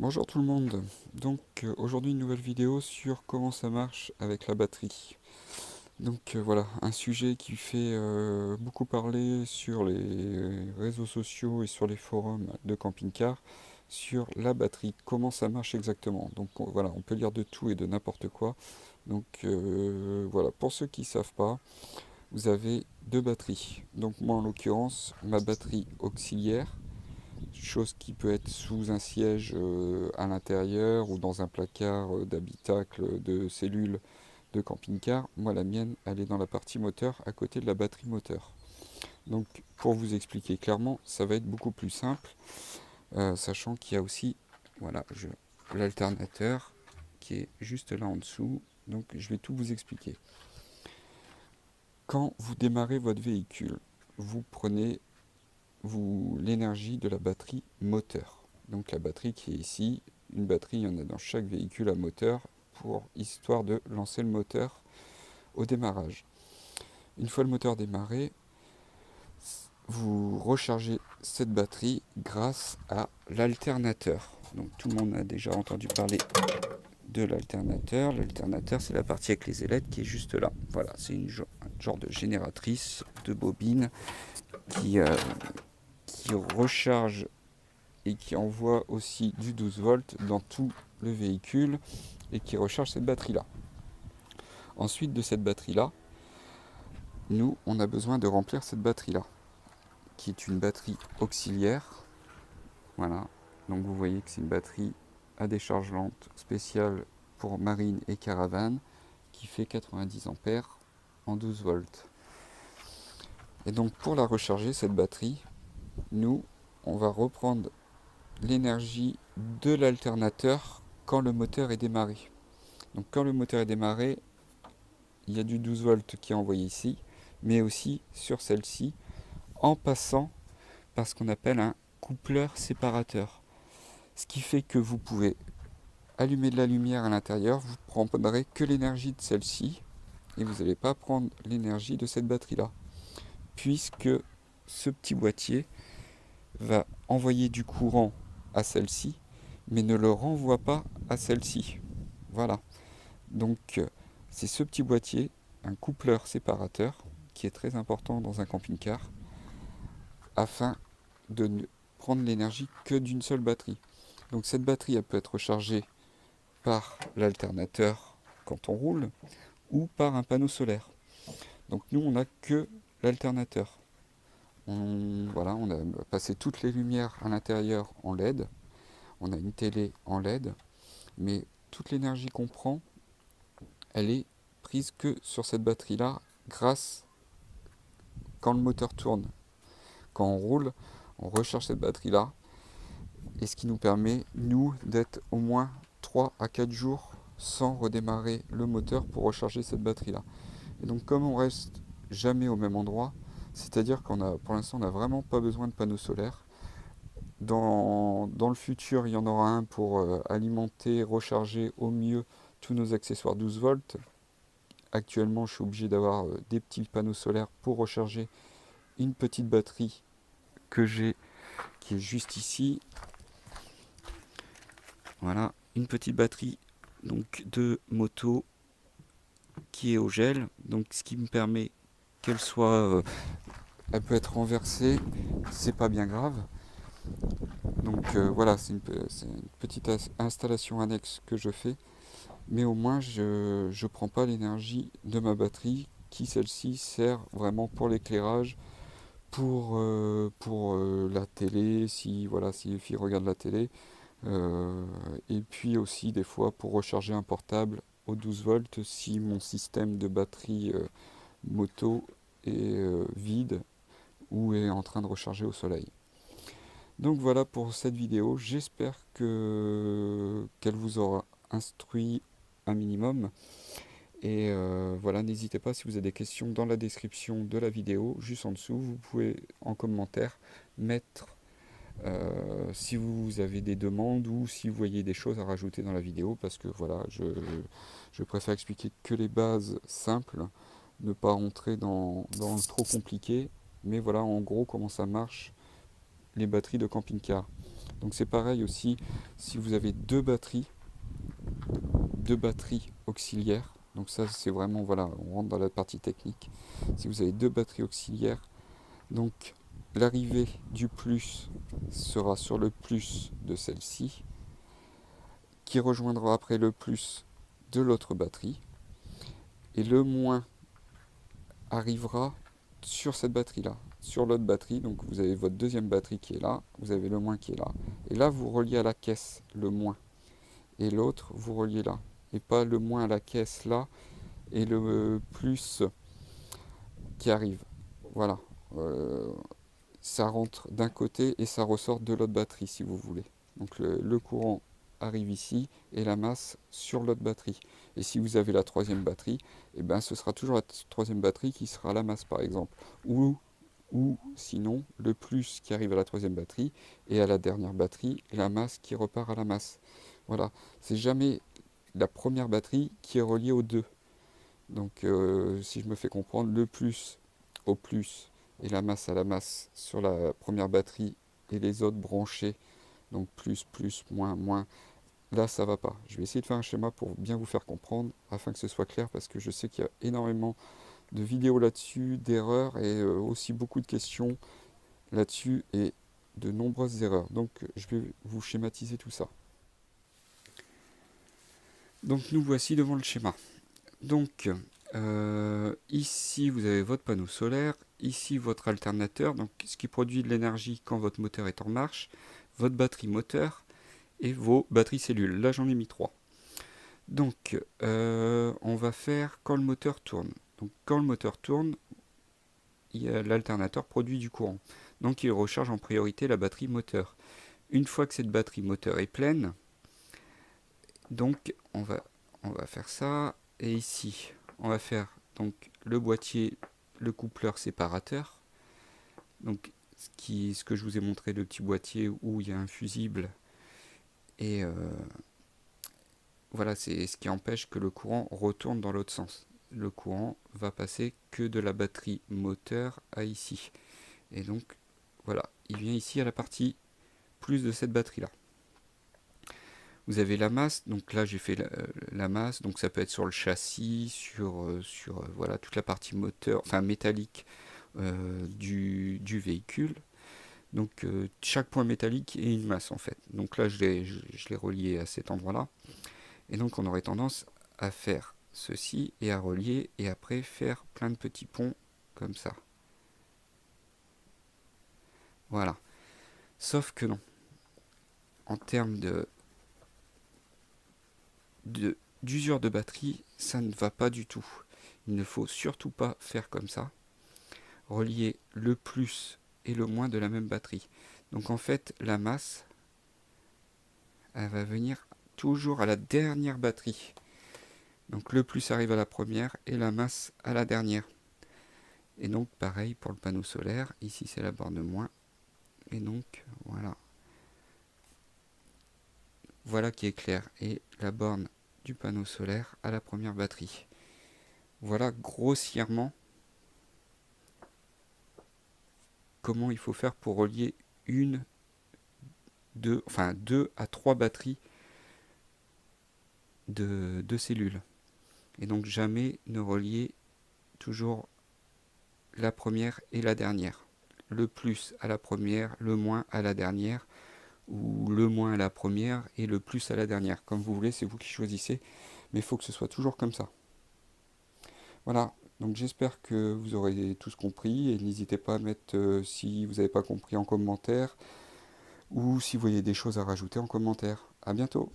Bonjour tout le monde, donc aujourd'hui une nouvelle vidéo sur comment ça marche avec la batterie. Donc voilà, un sujet qui fait beaucoup parler sur les réseaux sociaux et sur les forums de camping-car, sur la batterie, comment ça marche exactement. Donc voilà, on peut lire de tout et de n'importe quoi. Donc voilà, pour ceux qui ne savent pas, vous avez deux batteries. Donc moi en l'occurrence, ma batterie auxiliaire, chose qui peut être sous un siège à l'intérieur ou dans un placard d'habitacle de cellules de camping-car. Moi, la mienne, elle est dans la partie moteur, à côté de la batterie moteur. Donc, pour vous expliquer clairement, ça va être beaucoup plus simple, sachant qu'il y a aussi, voilà, l'alternateur qui est juste là en dessous. Donc, je vais tout vous expliquer. Quand vous démarrez votre véhicule, vous prenez l'énergie de la batterie moteur. Donc la batterie qui est ici, une batterie, il y en a dans chaque véhicule à moteur, histoire de lancer le moteur au démarrage. Une fois le moteur démarré, vous rechargez cette batterie grâce à l'alternateur. Donc tout le monde a déjà entendu parler de l'alternateur. L'alternateur, c'est la partie avec les ailettes qui est juste là. Voilà, c'est un genre de génératrice de bobine qui recharge et qui envoie aussi du 12 volts dans tout le véhicule et qui recharge cette batterie-là. Ensuite de cette batterie-là, nous, on a besoin de remplir cette batterie-là, qui est une batterie auxiliaire. Voilà, donc vous voyez que c'est une batterie à décharge lente spéciale pour marine et caravane qui fait 90 ampères en 12 volts. Et donc pour la recharger, cette batterie, nous, on va reprendre l'énergie de l'alternateur quand le moteur est démarré. Donc quand le moteur est démarré, il y a du 12 volts qui est envoyé ici, mais aussi sur celle-ci, en passant par ce qu'on appelle un coupleur séparateur. Ce qui fait que vous pouvez allumer de la lumière à l'intérieur, vous ne prendrez que l'énergie de celle-ci, et vous n'allez pas prendre l'énergie de cette batterie-là, puisque ce petit boîtier va envoyer du courant à celle-ci, mais ne le renvoie pas à celle-ci. Voilà. Donc c'est ce petit boîtier, un coupleur séparateur, qui est très important dans un camping-car, afin de ne prendre l'énergie que d'une seule batterie. Donc cette batterie, elle peut être rechargée par l'alternateur quand on roule, ou par un panneau solaire. Donc nous, on n'a que l'alternateur. Voilà, on a passé toutes les lumières à l'intérieur en LED. On a une télé en LED, mais toute l'énergie qu'on prend, elle est prise que sur cette batterie-là, grâce quand le moteur tourne. Quand on roule, on recharge cette batterie-là, et ce qui nous permet, nous, d'être au moins 3 à 4 jours sans redémarrer le moteur pour recharger cette batterie-là. Et donc comme on reste jamais au même endroit, c'est-à-dire pour l'instant, on n'a vraiment pas besoin de panneaux solaires. Dans le futur, il y en aura un pour alimenter, recharger au mieux tous nos accessoires 12 volts. Actuellement, je suis obligé d'avoir des petits panneaux solaires pour recharger une petite batterie que j'ai, qui est juste ici. Voilà, une petite batterie donc de moto qui est au gel, donc ce qui me permet qu'elle soit, elle peut être renversée, c'est pas bien grave. Donc voilà, c'est une petite installation annexe que je fais, mais au moins je ne prends pas l'énergie de ma batterie, qui celle-ci sert vraiment pour l'éclairage, pour la télé, si voilà, si les filles regardent la télé, et puis aussi des fois pour recharger un portable au 12 volts si mon système de batterie moto est vide ou est en train de recharger au soleil. Donc voilà pour cette vidéo, j'espère qu'elle vous aura instruit un minimum. Et voilà, n'hésitez pas, si vous avez des questions dans la description de la vidéo, juste en dessous, vous pouvez en commentaire mettre si vous avez des demandes ou si vous voyez des choses à rajouter dans la vidéo, parce que voilà, je préfère expliquer que les bases simples, ne pas rentrer dans le trop compliqué, mais voilà en gros comment ça marche les batteries de camping-car. Donc c'est pareil aussi, si vous avez deux batteries auxiliaires, donc ça c'est vraiment, voilà, on rentre dans la partie technique. Si vous avez deux batteries auxiliaires, donc l'arrivée du plus sera sur le plus de celle-ci, qui rejoindra après le plus de l'autre batterie, et le moins arrivera sur cette batterie-là, sur l'autre batterie. Donc vous avez votre deuxième batterie qui est là, vous avez le moins qui est là, et là vous reliez à la caisse le moins, et l'autre vous reliez là, et pas le moins à la caisse là, et le plus qui arrive. Voilà. Ça rentre d'un côté et ça ressort de l'autre batterie si vous voulez. Donc le courant arrive ici et la masse sur l'autre batterie. Et si vous avez la troisième batterie, et ben ce sera toujours la troisième batterie qui sera la masse par exemple. Ou sinon le plus qui arrive à la troisième batterie et à la dernière batterie la masse qui repart à la masse. Voilà, c'est jamais la première batterie qui est reliée aux deux. Donc si je me fais comprendre, le plus au plus et la masse à la masse sur la première batterie et les autres branchés, donc plus, plus, moins, moins, là ça va pas. Je vais essayer de faire un schéma pour bien vous faire comprendre afin que ce soit clair parce que je sais qu'il y a énormément de vidéos là-dessus, d'erreurs et aussi beaucoup de questions là-dessus et de nombreuses erreurs. Donc je vais vous schématiser tout ça. Donc nous voici devant le schéma. Donc ici vous avez votre panneau solaire, ici votre alternateur, donc ce qui produit de l'énergie quand votre moteur est en marche, votre batterie moteur et vos batteries cellules. Là j'en ai mis 3. Donc on va faire quand le moteur tourne. Donc quand le moteur tourne, l'alternateur produit du courant. Donc il recharge en priorité la batterie moteur. Une fois que cette batterie moteur est pleine, donc on va faire ça, et ici on va faire donc le boîtier, le coupleur séparateur, donc ce que je vous ai montré, le petit boîtier où il y a un fusible, et voilà, c'est ce qui empêche que le courant retourne dans l'autre sens. Le courant va passer que de la batterie moteur à ici, et donc voilà, il vient ici à la partie plus de cette batterie là. Vous avez la masse, donc là j'ai fait la masse, donc ça peut être sur le châssis, sur voilà, toute la partie moteur, enfin métallique du véhicule. Donc chaque point métallique est une masse en fait. Donc là je l'ai relié à cet endroit-là. Et donc on aurait tendance à faire ceci et à relier et après faire plein de petits ponts comme ça. Voilà. Sauf que non. En termes d'usure de batterie, ça ne va pas du tout. Il ne faut surtout pas faire comme ça. Relier le plus et le moins de la même batterie. Donc en fait, la masse, elle va venir toujours à la dernière batterie. Donc le plus arrive à la première et la masse à la dernière. Et donc pareil pour le panneau solaire. Ici c'est la borne moins. Et donc voilà. Voilà qui est clair. Et la borne du panneau solaire à la première batterie. Voilà grossièrement comment il faut faire pour relier deux à trois batteries de cellules. Et donc jamais ne relier toujours la première et la dernière. Le plus à la première, le moins à la dernière, ou le moins à la première et le plus à la dernière. Comme vous voulez, c'est vous qui choisissez, mais il faut que ce soit toujours comme ça. Voilà, donc j'espère que vous aurez tous compris, et n'hésitez pas à mettre si vous n'avez pas compris en commentaire, ou si vous voyez des choses à rajouter en commentaire. À bientôt!